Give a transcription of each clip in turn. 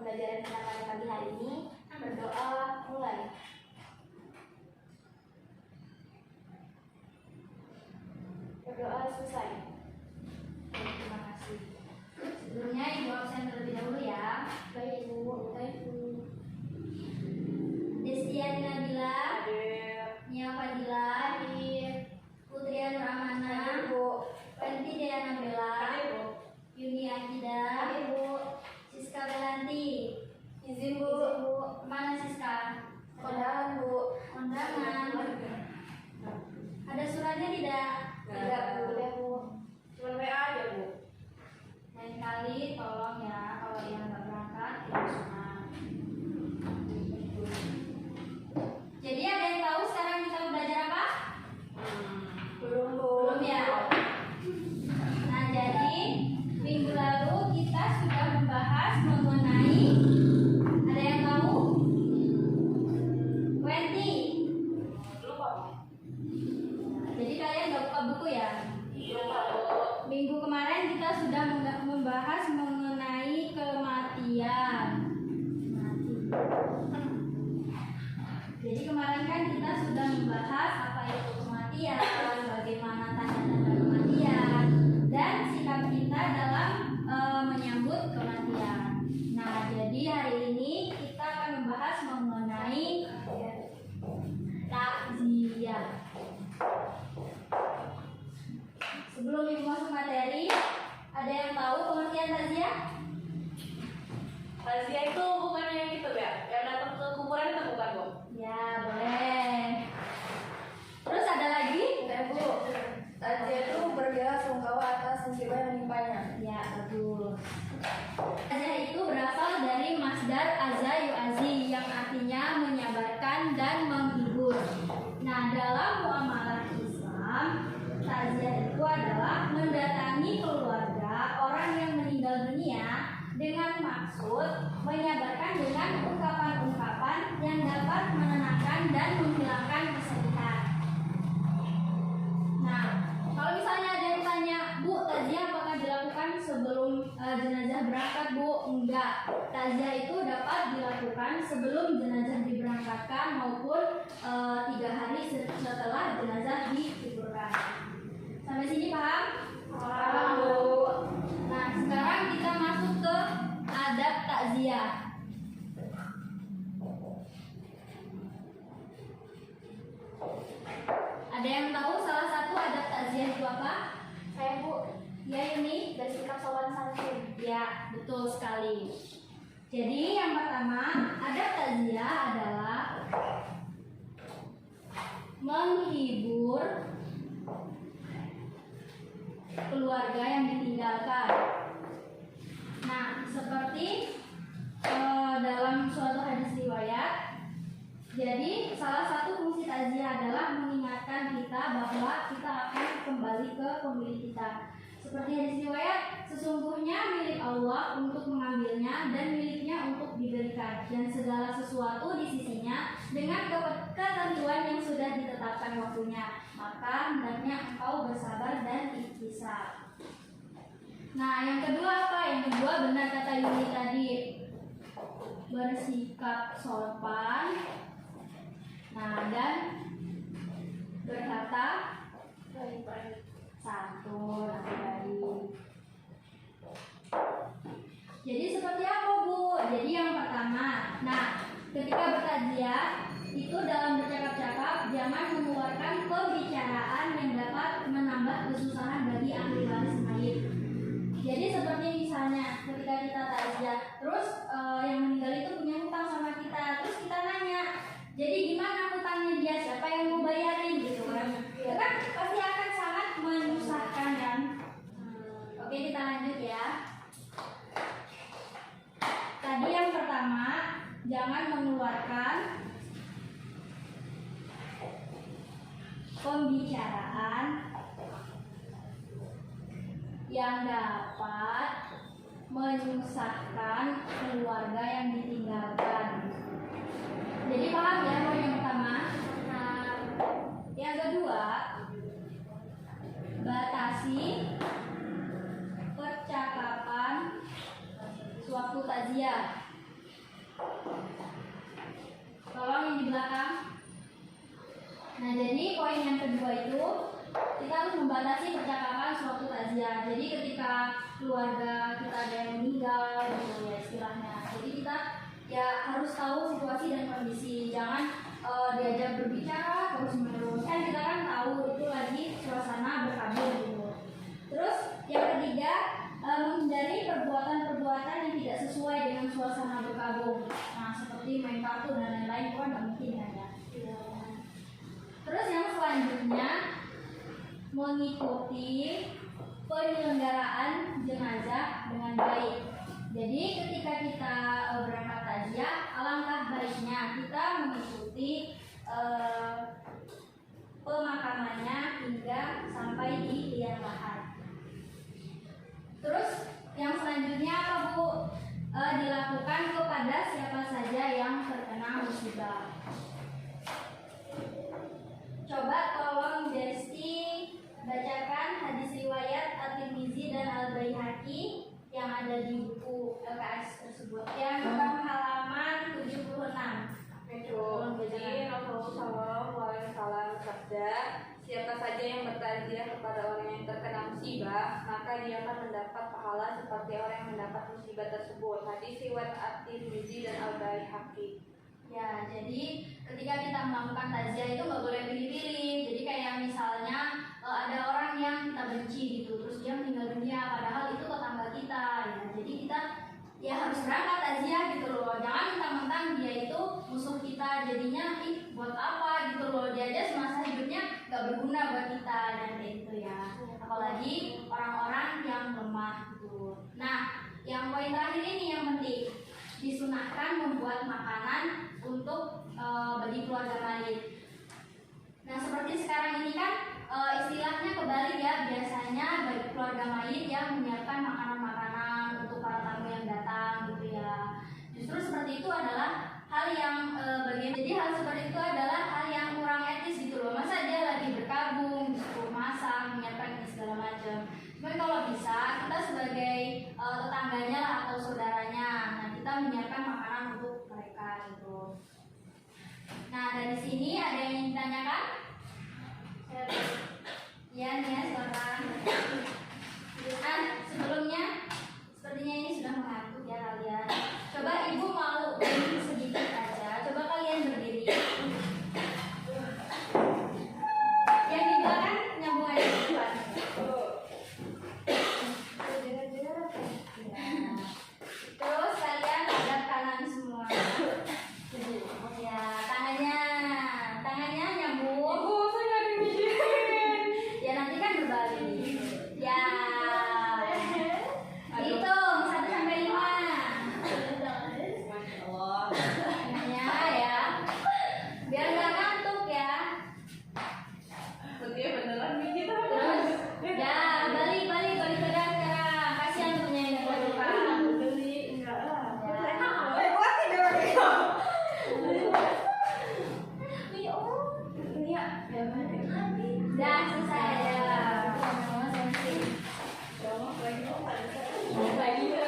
pembelajaran kita pada pagi hari ini. Berdoa mulai. Berdoa selesai. Terima kasih. Sebelumnya Ibu absen terlebih dahulu ya. Baik Ibu. Baik Ibu. Destian Nabila. Hadir. Nia Fadila. Hadir. Putri Ramana. Hadir Bu. Fenty Diana Bella. Hadir Bu. Yuni Akida. Hadir Bu. Siska Belanti. Izin Bu. Izin Bu. Mana Siska? Kondangan Bu. Kondangan. Ada suratnya tidak? Tidak Bu. Tidak Bu. Cuma WA aja Bu. Lain kali tolong ya, kalau yang nggak berangkat tidak sunat. Jadi ada yang tahu sekarang kita belajar apa? Belum Bu. Belum ya. Nah jadi minggu lalu kita sudah membahas mengenai, ada yang tahu? Wendy. Lupa. Jadi kalian nggak buka buku ya? Lupa Bu. Minggu kemarin kita sudah membahas mengenai kematian. Jadi kemarin kan kita sudah membahas apa itu kematian, bagaimana tanda-tanda kematian, dan sikap kita dalam menyambut kematian. Nah, jadi hari ini kita akan membahas mengenai takziah. Sebelum Ibu masuk materi, ada yang tahu pengertian takziah? Takziah itu bukan yang gitu ya? Yang datang ke kuburan itu bukan Bu? Ya, boleh. Terus ada lagi? Bu, takziah itu berbela-sungkawa atas musibah yang menimpanya. Ya, bagus. Takziah itu berasal dari masdar aza yu'azi yang artinya menyabarkan dan menghibur. Nah, dalam muamalah Islam, takziah itu adalah mendatangi keluarga orang yang meninggal dunia dengan maksud menyabarkan dengan ungkapan-ungkapan yang dapat menenangkan dan menghilangkan kesedihan. Nah, kalau misalnya ada yang tanya, Bu, takziah apakah dilakukan sebelum jenazah berangkat, Bu? Enggak. Takziah itu dapat dilakukan sebelum jenazah diberangkatkan maupun 3 hari setelah jenazah dikuburkan. Sampai sini paham? Paham Bu. Nah, sekarang kita masuk ke adab takziah. Ada yang tahu salah satu adab takziah itu apa? Saya Bu, Ya, ini bersikap sopan santun. ya, betul sekali. Jadi yang pertama, adab takziah adalah menghibur keluarga yang ditinggalkan. Nah, seperti dalam suatu hadis riwayat, jadi salah satu fungsi takziah adalah mengingatkan kita bahwa kita akan kembali ke pemilik kita. Seperti hadis riwayat, sesungguhnya milik Allah untuk mengambilnya dan miliknya untuk diberikan, dan segala sesuatu di sisinya dengan ketentuan yang sudah ditetapkan waktunya. Maka hendaknya engkau bersabar dan ikhtisab. Nah, yang kedua apa? Yang kedua benar kata Yuni tadi, bersikap sopan. Nah, dan berkata Baik-baik. santun atau baik. Jadi seperti apa Bu? Jadi yang pertama, nah ketika bertakziah itu dalam bercakap-cakap jangan mengeluarkan pembicaraan yang dapat menambah kesusahan bagi ahli waris mayit. Jadi seperti misalnya ketika kita takziah, terus yang meninggal itu punya hutang sama kita, terus kita nanya, jadi gimana hutangnya dia, siapa yang mau bayarin gitu kan? Itu kan pasti akan sangat menyusahkan kan? Oke, kita lanjut ya. Tadi yang pertama, jangan mengeluarkan pembicaraan yang dapat menyusahkan keluarga yang ditinggalkan. Jadi paham ya poin yang pertama? Nah, yang kedua, batasi percakapan sewaktu takziah. tolong yang di belakang. Nah, jadi poin yang kedua itu kita harus membatasi percakapan suatu takziah. Jadi ketika keluarga kita ada yang meninggal gitu ya istilahnya. Jadi kita ya harus tahu situasi dan kondisi. Jangan diajak berbicara terus menerus. Kan kita kan tahu itu lagi suasana berkabung gitu. Terus yang ketiga menghindari perbuatan-perbuatan yang tidak sesuai dengan suasana berkabung. Nah, seperti main kartu dan lain-lain itu kan nggak mungkin kan ya. Terus yang selanjutnya mengikuti penyelenggaraan jenazah dengan baik. Jadi ketika kita berangkat takziah, alangkah baiknya kita mengikuti pemakamannya hingga sampai di liang lahat. Terus yang selanjutnya apa Bu? Dilakukan kepada siapa saja yang terkena musibah. Coba tolong Desti bacakan hadis riwayat At-Tirmizi dan Al-Baihaqi yang ada di buku LKS tersebut yang halaman 76. Jadi Rasulullah SAW bersabda, siapa saja yang bertakziah kepada orang yang terkena musibah, maka dia akan mendapat pahala seperti orang yang mendapat musibah tersebut. Hadis riwayat At-Tirmizi dan Al-Baihaqi. Ya, jadi ketika kita melakukan takziah itu nggak boleh pilih-pilih. Jadi kayak misalnya ada orang yang kita benci gitu, terus dia meninggal dunia, padahal itu tetangga kita. Ya, jadi kita ya harus berangkat takziah gitu loh. Jangan mentang-mentang dia itu musuh kita, jadinya buat apa gitu loh. Dia aja semasa hidupnya nggak berguna buat kita dan kayak gitu ya. Apalagi orang-orang yang lemah gitu. Nah, yang poin terakhir ini yang penting, disunahkan membuat makanan untuk bagi keluarga mayit. Nah, seperti sekarang ini kan istilahnya kebalik ya, biasanya bagi keluarga mayit yang menyiapkan makanan-makanan untuk para tamu yang datang gitu ya. Justru seperti itu adalah hal yang bagaimana? Jadi hal seperti itu adalah hal yang kurang etis gitu loh. Masa dia lagi berkabung, disuruh masak, menyiapkan ini segala macam. Cuman kalau bisa kita sebagai tetangganya lah atau saudaranya, nah kita menyiapkan makanan untuk mereka gitu. Nah, dari sini ada yang ingin ditanyakan? Ya, nih ya, silakan. Sebelumnya, sepertinya ini sudah mengantuk ya kalian. Coba ibu mau berdiri sedikit aja. Coba kalian berdiri. Yang di belakang nyambung aja ke depan. Terus kalian hadap kanan semua. Ya, tangannya nyambung. Ya nanti kan berbalik. Ya. Hitung 1 sampai 5. Ya ya. Biar nggak ngantuk ya. Berarti beneran nih kita. Terus ya balik pegang sekarang. Kasihan punya yang lupa. Dah selesai ya.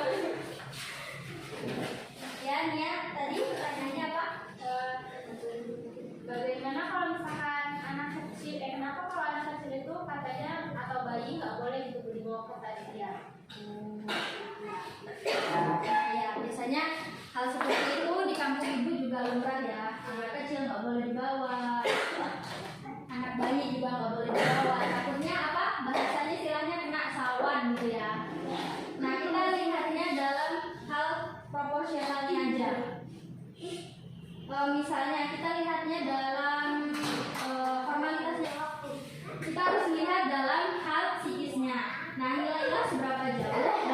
Ya nih ya, tadi pertanyaannya apa? Bagaimana kalau misalkan anak kecil, kenapa kalau anak kecil itu katanya atau bayi nggak boleh gitu dibawa ke takziah? Ya biasanya hal seperti itu di kampung ibu juga lumrah ya. Anak kecil nggak boleh dibawa, anak bayi juga nggak boleh dibawa. Takutnya apa? Bahasanya istilahnya kena sawan gitu ya. Nah kita lihatnya dalam hal proporsionalnya aja. Misalnya kita lihatnya dalam formalitasnya, kita harus lihat dalam hal psikisnya. Nah nilainya seberapa jauh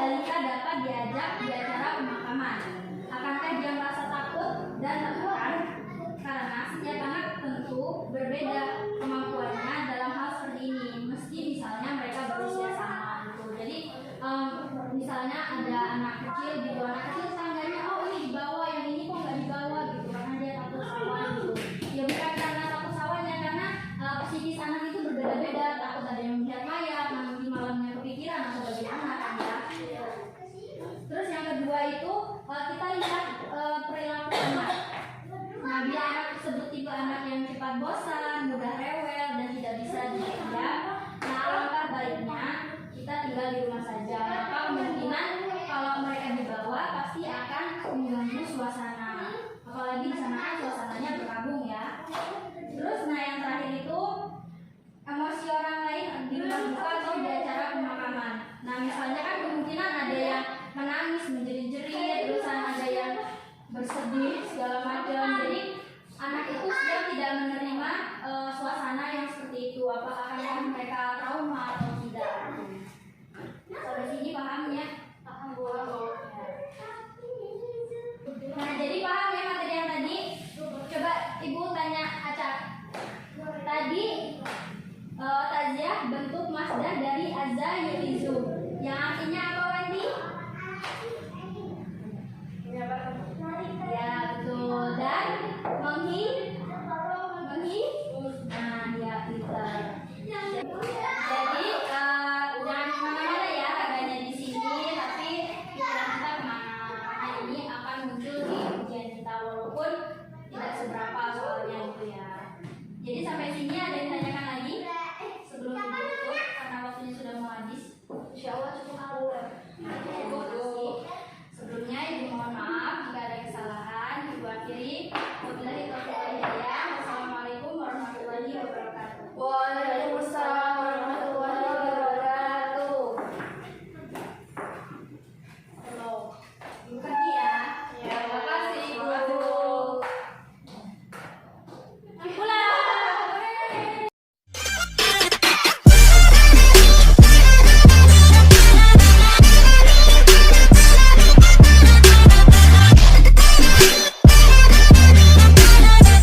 mereka trauma atau tidak. Sampai sini paham ya? Paham Bu. Nah, jadi paham ya materi yang tadi? Coba Ibu tanya Acak. Tadi taziah bentuk masdar dari azza yu'izu. Yang artinya apa, Wendy? Ya, betul. Dan nah, ya pintar. Jadi jangan kemana-mana ya, agaknya di sini, tapi pikiran kita kemana. Karena ini akan muncul di ujian kita walaupun tidak seberapa soalnya gitu ya. Jadi sampai sini ada yang tanya